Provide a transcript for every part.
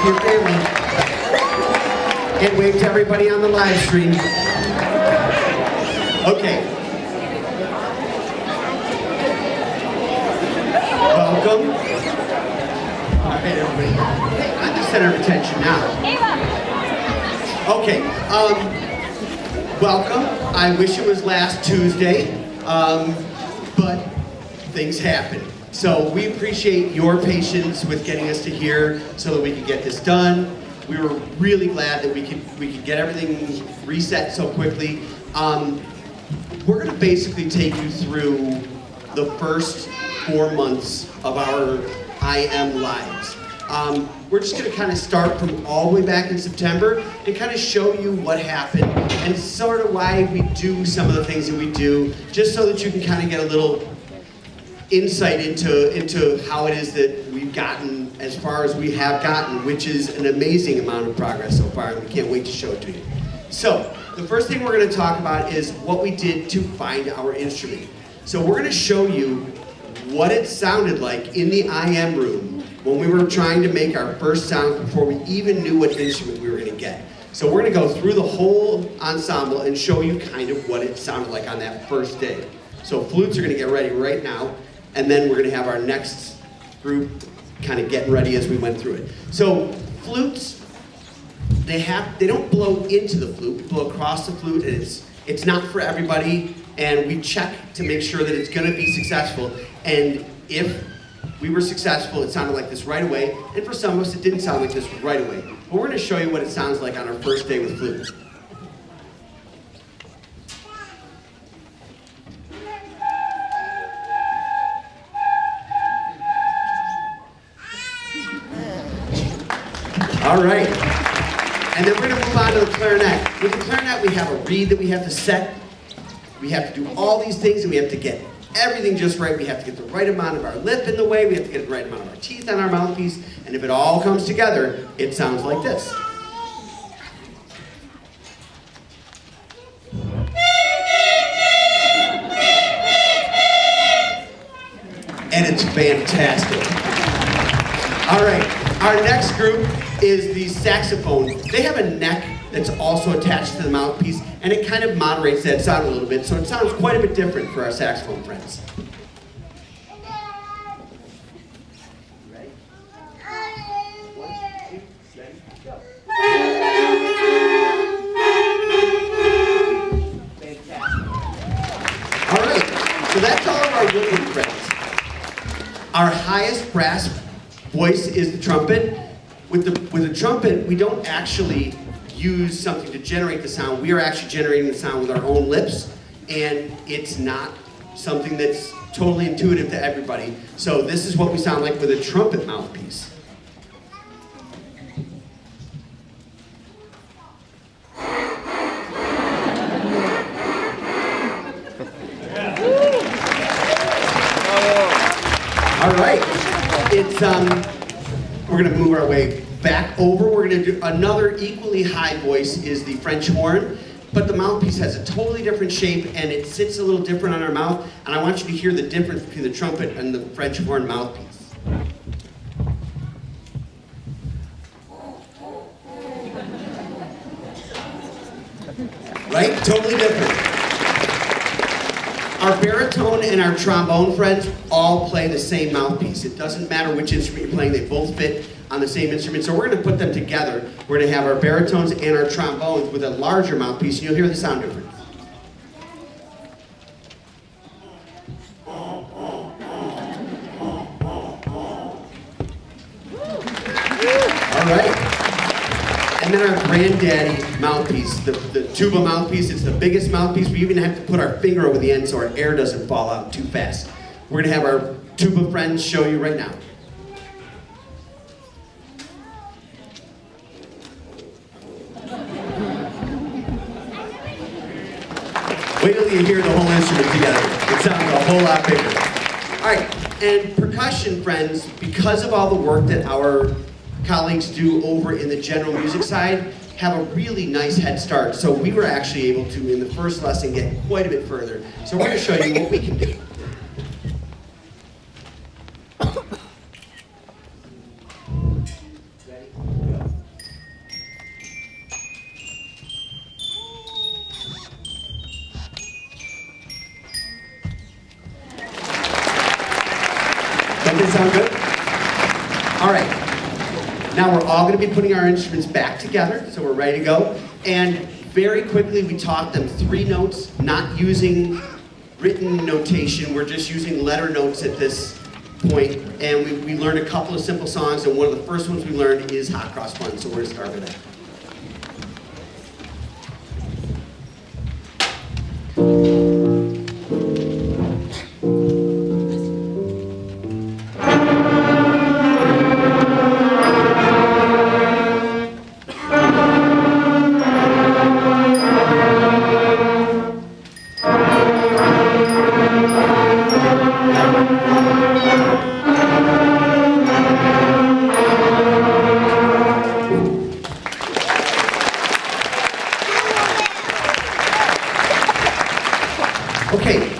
to your family. And wave to everybody on the live stream. Okay. Welcome. All right, everybody. Hey, I'm the center of attention now. Okay. Welcome. I wish it was last Tuesday, but things happen. So we appreciate your patience with getting us to here so that we could get this done. We were really glad that we could get everything reset so quickly. We're going to basically take you through the first 4 months of our IM lives. We're just going to kind of start from all the way back in September and kind of show you what happened and sort of why we do some of the things that we do, just so that you can kind of get a little insight into how it is that we've gotten as far as we have gotten, which is an amazing amount of progress so far, and we can't wait to show it to you. So, the first thing we're going to talk about is what we did to find our instrument. So we're going to show you what it sounded like in the IM room when we were trying to make our first sound before we even knew what instrument we were going to get. So we're going to go through the whole ensemble and show you kind of what it sounded like on that first day. So flutes are going to get ready right now, and then we're going to have our next group kind of getting ready as we went through it. So flutes, they don't blow into the flute, we blow across the flute, and it's not for everybody, and we check to make sure that it's going to be successful. And if we were successful, it sounded like this right away, and for some of us it didn't sound like this right away. But we're going to show you what it sounds like on our first day with flute. All right, and then we're going to move on to the clarinet. With the clarinet, we have a reed that we have to set. We have to do all these things, and we have to get everything just right. We have to get the right amount of our lip in the way. We have to get the right amount of our teeth on our mouthpiece. And if it all comes together, it sounds like this. And it's fantastic. All right, our next group is the saxophone. They have a neck that's also attached to the mouthpiece, and it kind of moderates that sound a little bit, so it sounds quite a bit different for our saxophone friends. Ready? 1, 2, 3, go. Fantastic. All right, so that's all of our woodwind friends. Our highest brass voice is the trumpet. With the trumpet, we don't actually use something to generate the sound. We are actually generating the sound with our own lips, and it's not something that's totally intuitive to everybody. So this is what we sound like with a trumpet mouthpiece. All right, we're going to move our way back over. We're going to do another equally high voice is the French horn, but the mouthpiece has a totally different shape and it sits a little different on our mouth, and I want you to hear the difference between the trumpet and the French horn mouthpiece. Right? Totally different. Our baritone and our trombone friends all play the same mouthpiece. It doesn't matter which instrument you're playing, they both fit on the same instrument. So we're going to put them together. We're going to have our baritones and our trombones with a larger mouthpiece, and you'll hear the sound difference. All right. And then our granddaddy mouthpiece, the tuba mouthpiece, it's the biggest mouthpiece. We even have to put our finger over the end so our air doesn't fall out too fast. We're going to have our tuba friends show you right now. Wait till you hear the whole instrument together. It sounds a whole lot bigger. All right, and percussion friends, because of all the work that our colleagues do over in the general music side, have a really nice head start. So we were actually able to, in the first lesson, get quite a bit further. So we're going to show you what we can do. Ready? Go. Doesn't it sound good? All right. Now we're all going to be putting our instruments back together, so we're ready to go. And very quickly, we taught them 3 notes, not using written notation. We're just using letter notes at this point. And we learned a couple of simple songs, and one of the first ones we learned is Hot Cross Buns, so we're going to start with that. Okay,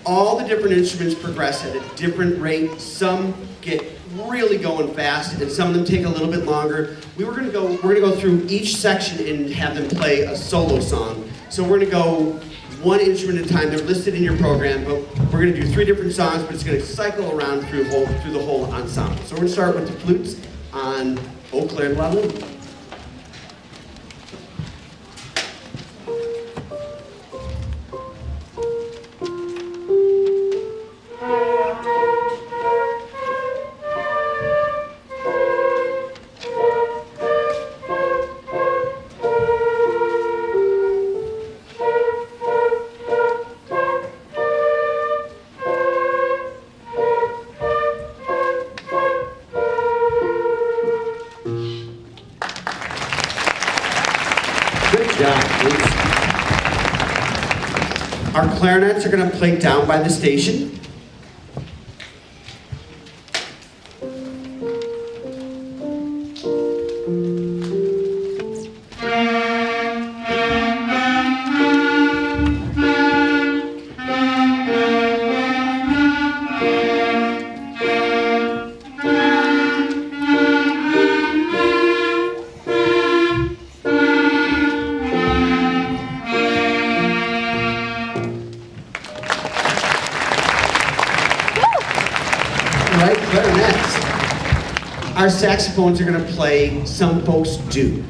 all the different instruments progress at a different rate. Some get really going fast, and some of them take a little bit longer. We're gonna go through each section and have them play a solo song. So we're gonna go one instrument at a time. They're listed in your program, but we're gonna do 3 different songs, but it's gonna cycle around through the whole ensemble. So we're gonna start with the flutes on Eau Claire de la Lune. Our clarinets are going to play Down by the Station. Right, clarinets. Our saxophones are going to play Some Folks Do.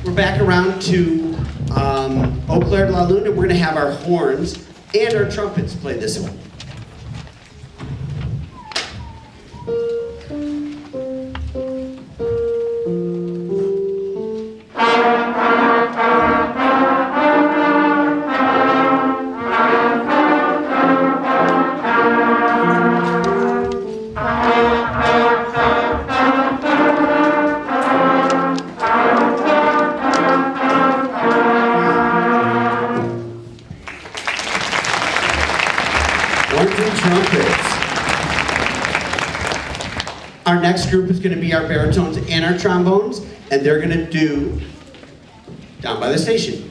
We're back around to Eau Claire de la Lune, and we're going to have our horns and our trumpets play this one. Trumpets. Our next group is going to be our baritones and our trombones, and they're going to do Down by the Station.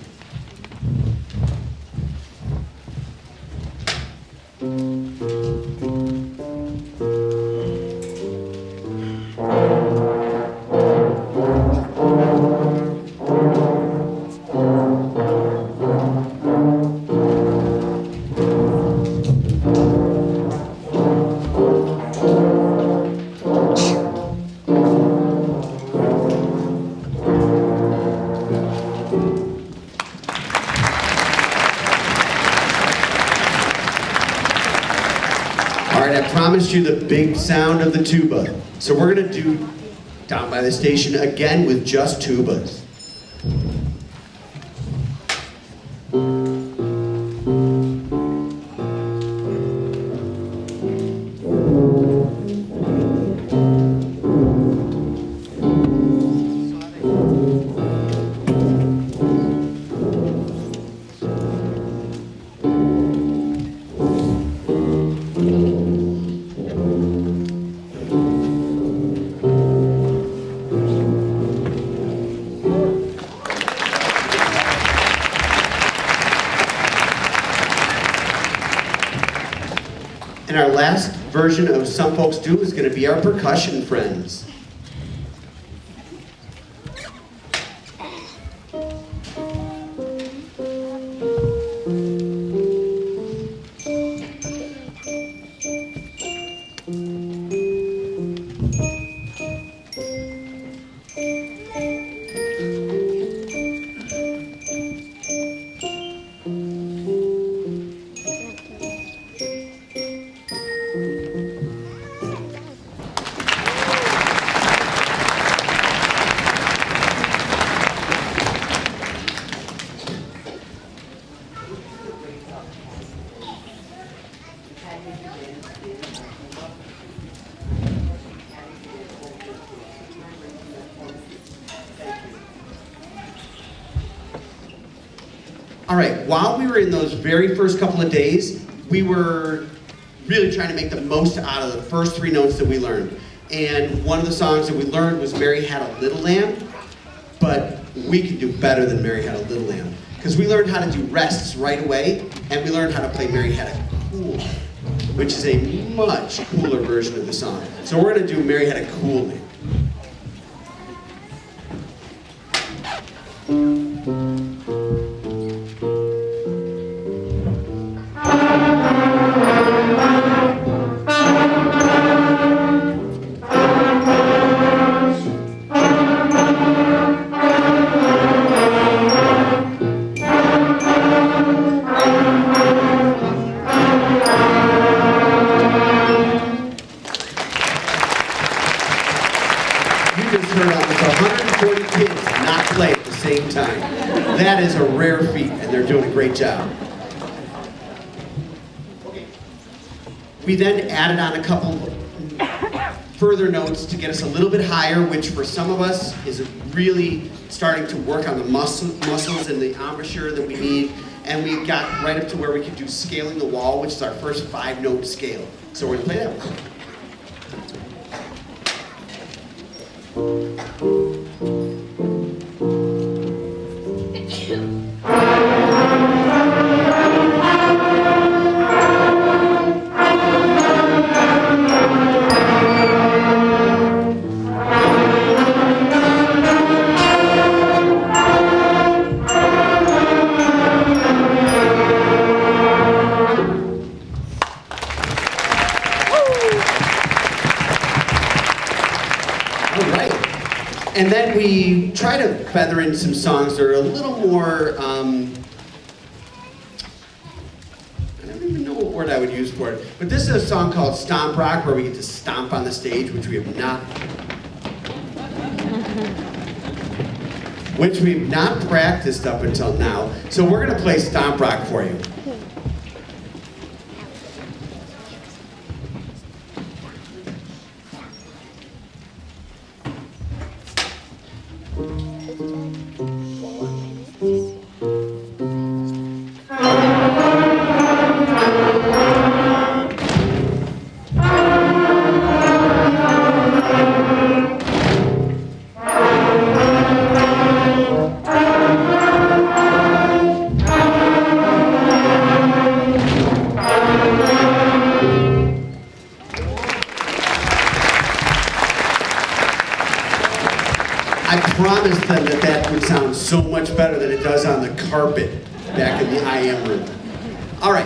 All right, I promised you the big sound of the tuba. So we're going to do Down by the Station again with just tubas. And our last version of Some Folks Do is going to be our percussion friends. All right, while we were in those very first couple of days, we were really trying to make the most out of the first 3 notes that we learned. And one of the songs that we learned was Mary Had a Little Lamb, but we can do better than Mary Had a Little Lamb. Because we learned how to do rests right away, and we learned how to play Mary Had a Cool, which is a much cooler version of the song. So we're gonna do Mary Had a Cool Lamb. That is a rare feat, and they're doing a great job. We then added on a couple further notes to get us a little bit higher, which for some of us is really starting to work on the muscles and the embouchure that we need. And we got right up to where we could do Scaling the Wall, which is our first 5-note scale. So we're gonna play that one. And then we try to feather in some songs that are a little more, I don't even know what word I would use for it, but this is a song called Stomp Rock, where we get to stomp on the stage, which we've not practiced up until now. So we're gonna play Stomp Rock for you. I promised them that that would sound so much better than it does on the carpet back in the IM room. All right.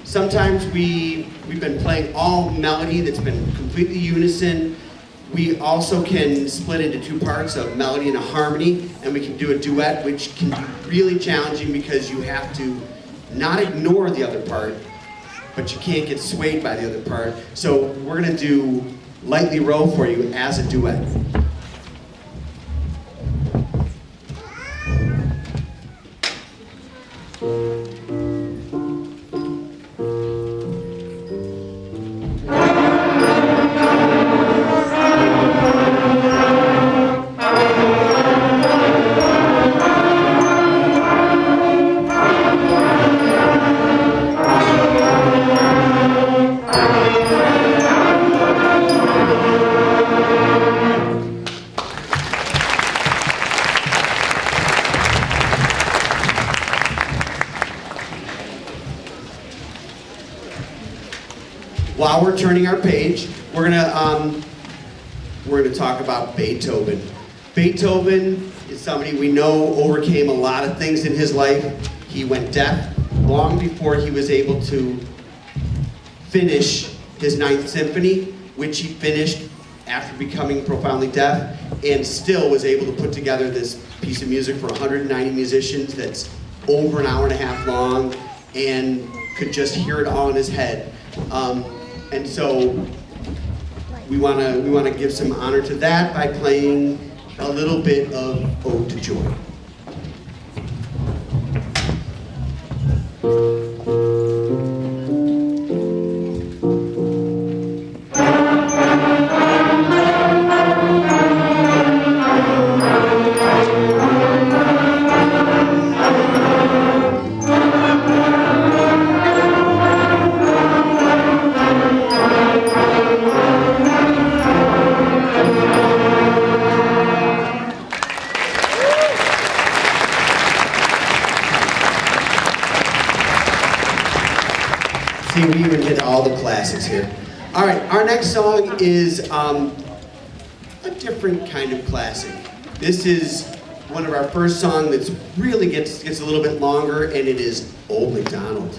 Sometimes we've been playing all melody that's been completely unison. We also can split into 2 parts of melody and a harmony, and we can do a duet, which can be really challenging because you have to not ignore the other part, but you can't get swayed by the other part. So we're gonna do Lightly Row for you as a duet. while we're turning our page, we're gonna talk about Beethoven. Beethoven is somebody we know overcame a lot of things in his life. He went deaf long before he was able to finish his Ninth Symphony, which he finished after becoming profoundly deaf, and still was able to put together this piece of music for 190 musicians that's over an hour and a half long, and could just hear it all in his head. And so we want to give some honor to that by playing a little bit of Ode to Joy. See, we even hit all the classics here. All right, our next song is a different kind of classic. This is one of our first songs that really gets a little bit longer, and it is Old MacDonald.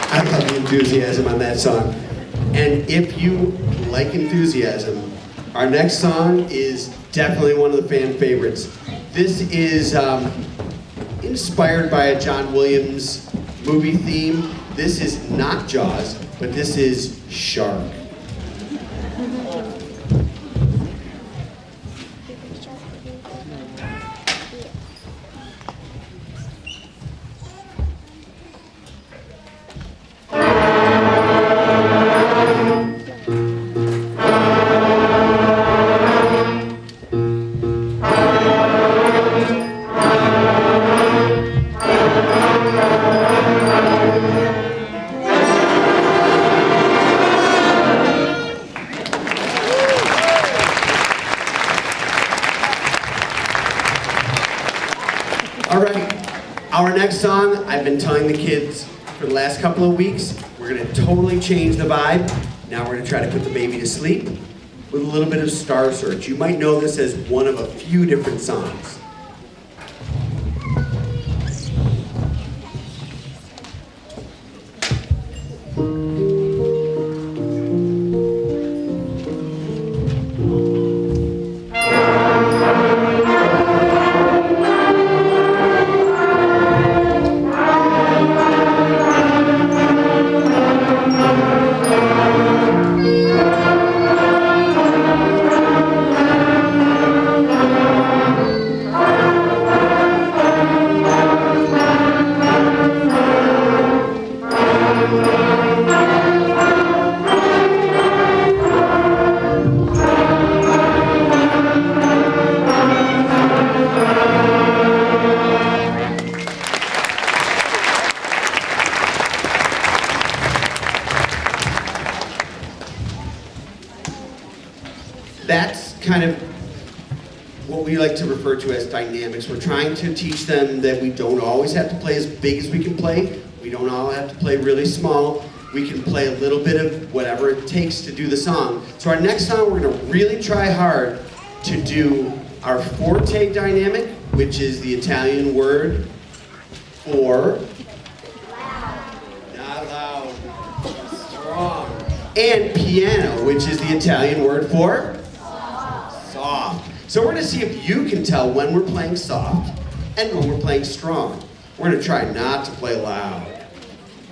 I love the enthusiasm on that song. And if you like enthusiasm, our next song is definitely one of the fan favorites. This is inspired by a John Williams movie theme. This is not Jaws, but this is Shark. All right, our next song, I've been telling the kids for the last couple of weeks, we're gonna totally change the vibe. Now we're gonna try to put the baby to sleep with a little bit of Star Search. You might know this as one of a few different songs. That's kind of what we like to refer to as dynamics. We're trying to teach them that we don't always have to play as big as we can play. We don't all have to play really small. We can play a little bit of whatever it takes to do the song. So our next song, we're gonna really try hard to do our forte dynamic, which is the Italian word for not loud, strong. And piano, which is the Italian word for soft. So we're gonna see if you can tell when we're playing soft and when we're playing strong. We're gonna try not to play loud.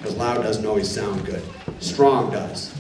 because loud doesn't always sound good. Strong does.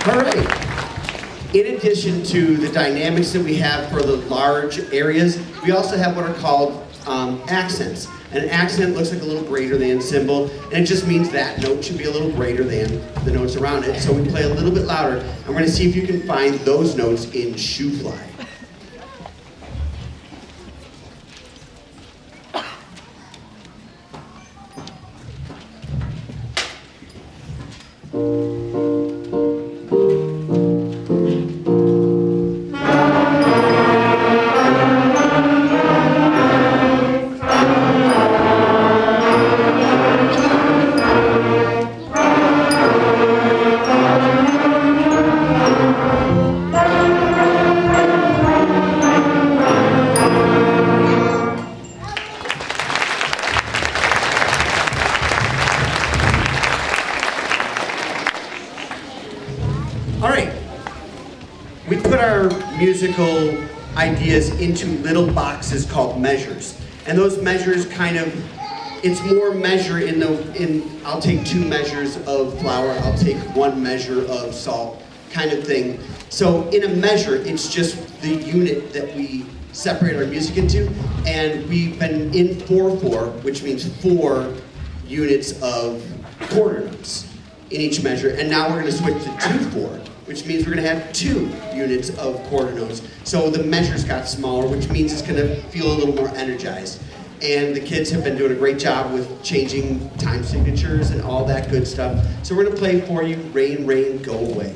All right. In addition to the dynamics that we have for the large areas, we also have what are called accents. And an accent looks like a little greater than symbol, and it just means that note should be a little greater than the notes around it. So we play a little bit louder, and we're going to see if you can find those notes in shoe fly. All right, we put our musical ideas into little boxes called measures. And those measures kind of, it's more measure I'll take 2 measures of flour, I'll take 1 measure of salt, kind of thing. So in a measure, it's just the unit that we separate our music into. And we've been in 4/4, which means 4 units of quarter notes in each measure. And now we're gonna switch to 2/4. Which means we're going to have 2 units of quarter notes. So the measures got smaller, which means it's going to feel a little more energized. And the kids have been doing a great job with changing time signatures and all that good stuff. So we're going to play for you, Rain, Rain, Go Away.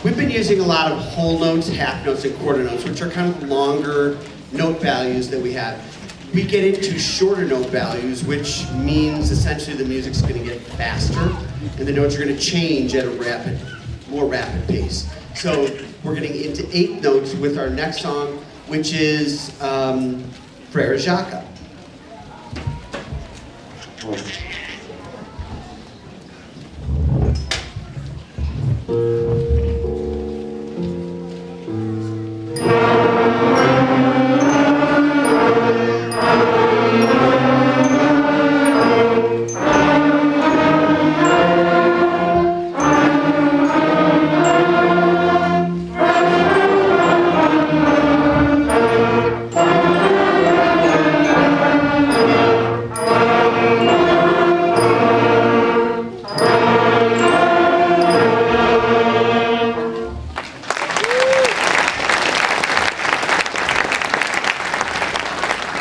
We've been using a lot of whole notes, half notes, and quarter notes, which are kind of longer note values that we have. We get into shorter note values, which means essentially the music's going to get faster, and the notes are going to change at a more rapid pace. So we're getting into 8 notes with our next song, which is FRES.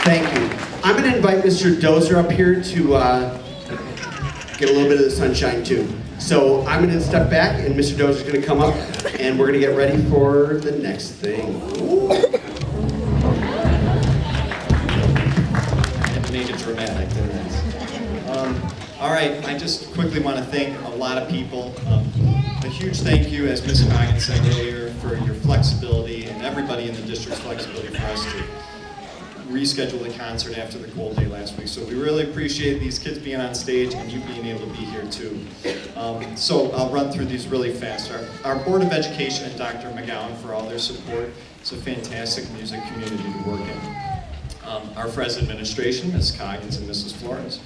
Thank you. I'm going to invite Mr. Dozer up here to get a little bit of the sunshine too. So I'm going to step back and Mr. Dozer is going to come up and we're going to get ready for the next thing. It made it dramatic, didn't it? All right, I just quickly want to thank a lot of people. A huge thank you, as Ms. Hagen said earlier, for your flexibility and everybody in the district's flexibility for us to reschedule the concert after the cold day last week. So we really appreciate these kids being on stage and you being able to be here too. So I'll run through these really fast. Our Board of Education and Dr. McGowan for all their support. It's a fantastic music community to work in. our FRES administration, Ms. Coggins and Mrs. Flores.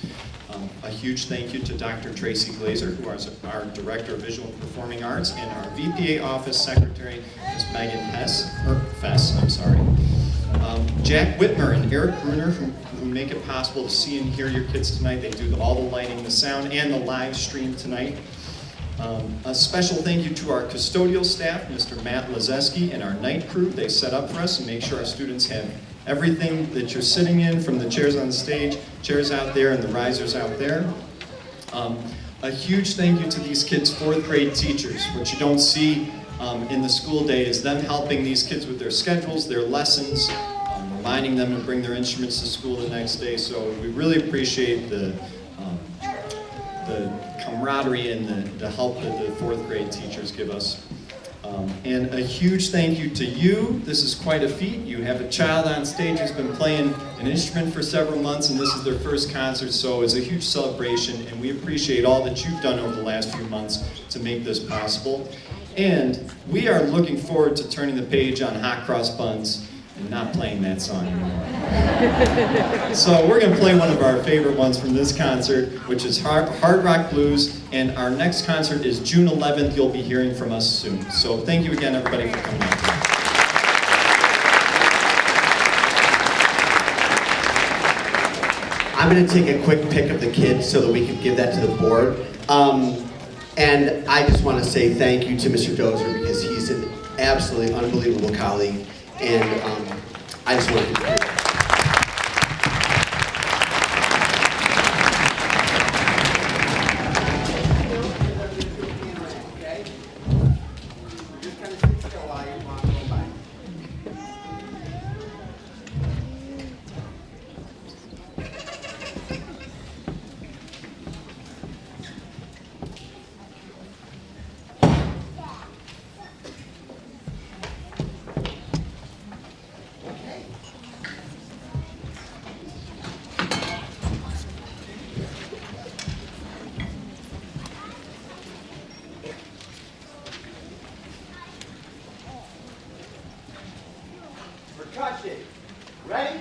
A huge thank you to Dr. Tracy Glazer, who is our Director of Visual and Performing Arts, and our VPA Office Secretary, Ms. Megan Fess, I'm sorry. Jack Whitmer and Eric Gruner, who make it possible to see and hear your kids tonight. They do all the lighting, the sound, and the live stream tonight. A special thank you to our custodial staff, Mr. Matt Lazeski, and our night crew. They set up for us and make sure our students have everything that you're sitting in, from the chairs on the stage, chairs out there, and the risers out there. A huge thank you to these kids' 4th grade teachers. What you don't see in the school day is them helping these kids with their schedules, their lessons, reminding them to bring their instruments to school the next day. So we really appreciate the camaraderie and the help that the 4th grade teachers give us. And a huge thank you to you. This is quite a feat. You have a child on stage who's been playing an instrument for several months, and this is their first concert, so it's a huge celebration, and we appreciate all that you've done over the last few months to make this possible. And we are looking forward to turning the page on Hot Cross Buns and not playing that song anymore. So we're going to play one of our favorite ones from this concert, which is Hard Rock Blues, and our next concert is June 11th. You'll be hearing from us soon. So thank you again, everybody, for coming out tonight. I'm going to take a quick pic of the kids so that we can give that to the board. And I just want to say thank you to Mr. Dozer, because he's an absolutely unbelievable colleague. And I just want to touch it. Ready?